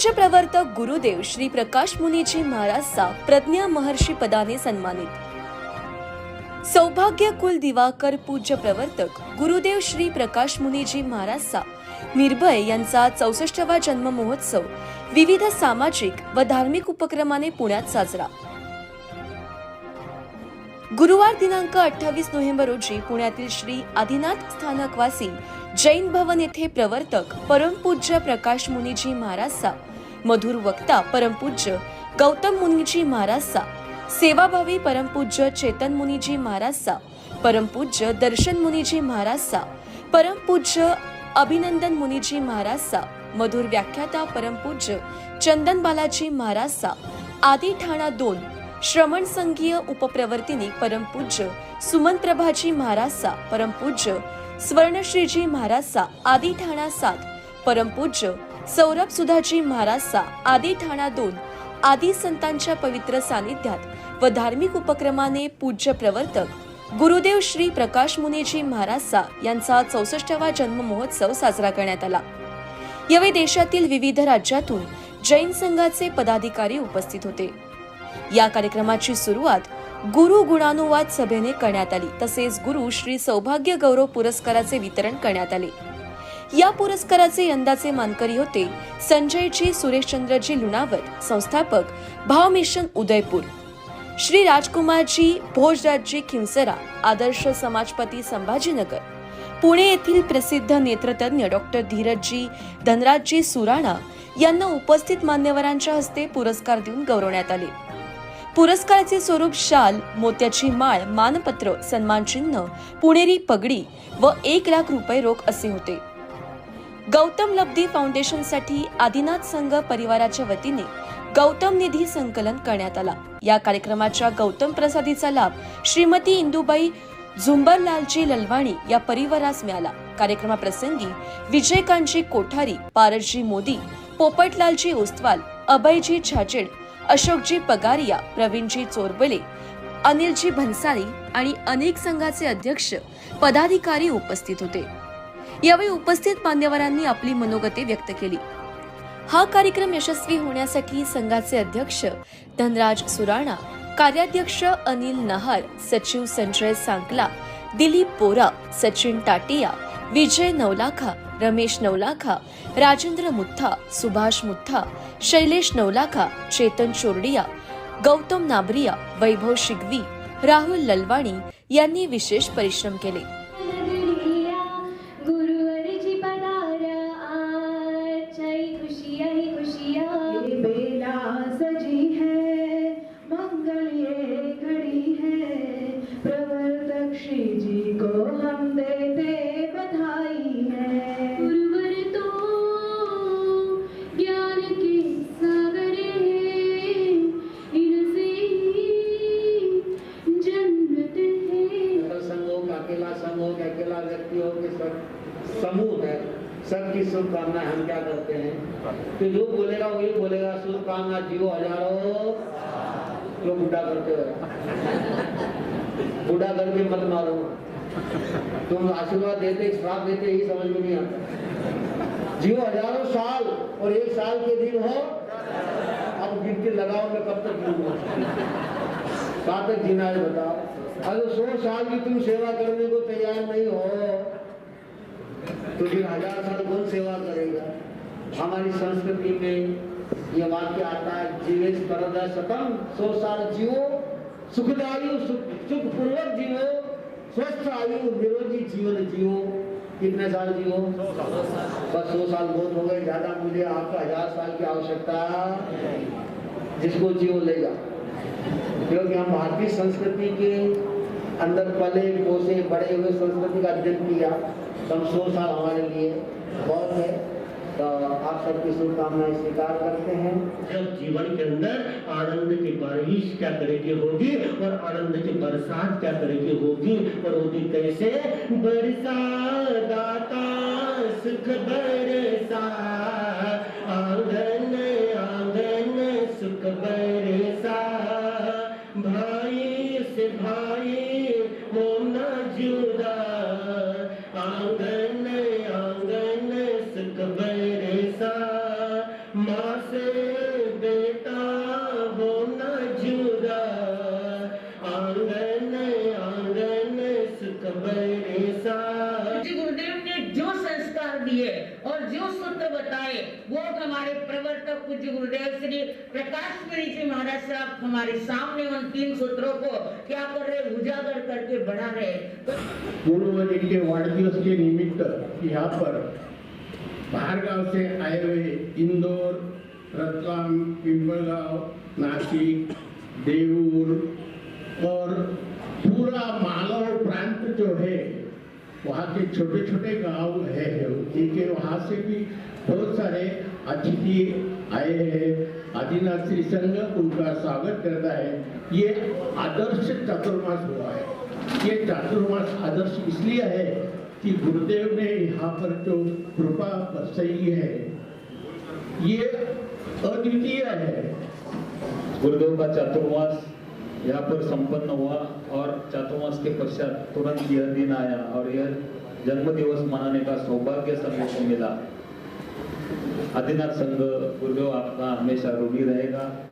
पूज्य प्रवर्तक गुरुदेव श्री प्रकाश मुनीजी महाराजचा प्रज्ञा महर्षी पदाने सन्मानित। सौभाग्य कुल दिवाकर पूज्य प्रवर्तक गुरुदेव श्री प्रकाश मुनीजी महाराजचा निर्भय यांचा 64वा जन्म महोत्सव विविध सामाजिक व धार्मिक उपक्रमाने पुण्यात साजरा। गुरुवार दिनांक 28 नोव्हेंबर रोजी पुण्यातील श्री आदिनाथ स्थानकवासी जैन भवन येथे प्रवर्तक परमपूज्य प्रकाश मुनीजी महाराजचा मधुर वक्ता परमपूज्य गौतम मुनीजी महाराजचा सेवाभावी परमपूज्य चेतन मुनीजी महाराजचा परमपूज्य दर्शन मुनीजी महाराजचा परमपूज्य अभिनंदन मुनीजी महाराजचा मधुर व्याख्याता परमपूज्य चंदन बालाजी महाराजचा आदी ठाणा 2 श्रमण संघीय उपप्रवर्तिनी परमपूज्य सुमन प्रभाजी महाराजचा परमपूज्य स्वर्णश्रीजी महाराजचा आदी ठाणा 7 परमपूज्य सौरभ सुधाजी महाराजचा आदी ठाणा 2 आदी संतांच्या पवित्र सानिध्यात व धार्मिक उपक्रमाने पूज्य प्रवर्तक गुरुदेव श्री प्रकाश मुनीजी महाराजचा यांचा 64वा जन्म महोत्सव साजरा करण्यात आला। यावेळी देशातील विविध राज्यातून जैन संघाचे पदाधिकारी उपस्थित होते। या कार्यक्रमाची सुरुवात गुरु गुणानुवाद सभेने करण्यात आली। तसेच गुरु श्री सौभाग्य गौरव पुरस्काराचे वितरण करण्यात आले। या पुरस्काराचे यंदाचे मानकरी होते संजयजी सुरेशचंद्रजी लुणावत, संस्थापक भाव मिशन उदयपूर, श्री राजकुमारजी भोजराजजी खिंवसरा, आदर्श समाजपती संभाजीनगर, पुणे येथील प्रसिद्ध नेत्रतज्ञ डॉक्टर धीरजजी धनराजजी सुराणा यांना उपस्थित मान्यवरांच्या हस्ते पुरस्कार देऊन गौरवण्यात आले। पुरस्काराचे स्वरूप शाल, मोत्याची माळ, मानपत्र, सन्मानचिन्ह, पुणेरी पगडी व 1 लाख रुपये रोख असे होते। गौतम लब्धी फाउंडेशनसाठी आदिनाथ संघ परिवाराच्या वतीने गौतम निधी संकलन करण्यात आला। या कार्यक्रमाच्या गौतम प्रसादीचा लाभ श्रीमती इंदुबाई झुंबरलालजी ललवाणी या परिवारास मिळाला। कार्यक्रमाप्रसंगी विजयकांतजी कोठारी, पारसजी मोदी, पोपटलालजी ओस्तवाल, अभयजी छाजेड, अशोकजी पगारिया, प्रवीणजी चोरबले, अनिलजी भन्साळी आणि अनेक संघाचे अध्यक्ष पदाधिकारी उपस्थित होते। यावेळी उपस्थित मान्यवरांनी आपली मनोगते व्यक्त केली। हा कार्यक्रम यशस्वी होण्यासाठी संघाचे अध्यक्ष धनराज सुराणा, कार्याध्यक्ष अनिल नहार, सचिव संजय सांकला, दिलीप बोरा, सचिन टाटिया, विजय नवलाखा, रमेश नवलाखा, राजेंद्र मुथा, सुभाष मुथा, शैलेश नवलाखा, चेतन चोरडिया, गौतम नाबरिया, वैभव शिगवी, राहुल ललवाणी यांनी विशेष परिश्रम केले। समूह है, सबकी शुभकामनाएं हम क्या करते हैं कि जो बोलेगा वही बोलेगा, शुभकामना जीवो हजारों। जो बुढ़ा करते हो, बुढ़ा करके मत मारो। तुम आशीर्वाद देते श्राप देते ही समझ में नहीं आता। जीवो हजारों साल और 1 साल के दिन हो। अब गिनती लगाओ मैं कब तक जीऊंगा, कहाँ तक जीना है बताओ। अगर 100 साल की तुम सेवा करने को तैयार नहीं हो तो फिर 1000 साल कौन सेवा करेगा। हमारी संस्कृति में यह वाक्य आता है, जीवेश परदा शतम, 100 साल जियो, सुखदायु सुखपूर्वक जियो, स्वस्थ आयु निरोगी जीवन जियो। कितने साल जियो? बस 100 साल बहुत हो गए, ज्यादा मुझे आपका 1000 साल की आवश्यकता। जिसको जियो लेगा, क्योंकि हम भारतीय संस्कृति के अंदर पले पोसे बड़े हुए संस्कृति का अध्ययन किया। 100 साल हमारे लिए बहुत है। तो आप सबकी शुभकामनाएं स्वीकार करते हैं। जब जीवन के अंदर आनंद की बारिश क्या तरह की होगी और आनंद की बरसात क्या तरह की होगी, और होगी कैसे? बरसा दाता सुख बरसा, आंगन आंगन सुख बरसा, भाई से भाई हो न जुदा, आंगन आंगन सुख बरसा, माँ से बताए वो हमारे प्रवर्तक पूज्य गुरुदेव श्री प्रकाश मणि जी महाराज साहब हमारे सामने उन 3 सूत्रों को क्या कर रहे, उजागर करके बढ़ा रहे। पूर्व जी के वाढदिवस के निमित्त यहाँ पर बाहर गांव से आए हुए इंदौर, रतलाम, पिंपलगांव, नासिक, देऊर और पूरा मालव प्रांत जो है वहाँ के छोटे छोटे गांव है उनके वहाँ से भी बहुत सारे अतिथि आए हैं। आदिनाथ श्री संघ उनका स्वागत करता है। ये आदर्श चातुर्मास हुआ है। ये चातुर्मास आदर्श इसलिए है कि गुरुदेव ने यहाँ पर जो कृपा बरसाई है ये अद्वितीय है। गुरुदेव का चातुर्मास यहाँ पर संपन्न हुआ और चातुर्मास के पश्चात तुरंत यह दिन आया और यह जन्म दिवस मनाने का सौभाग्य संघ को मिला। आदिनाथ संघ गुरुदेव आपका हमेशा ऋणी रहेगा।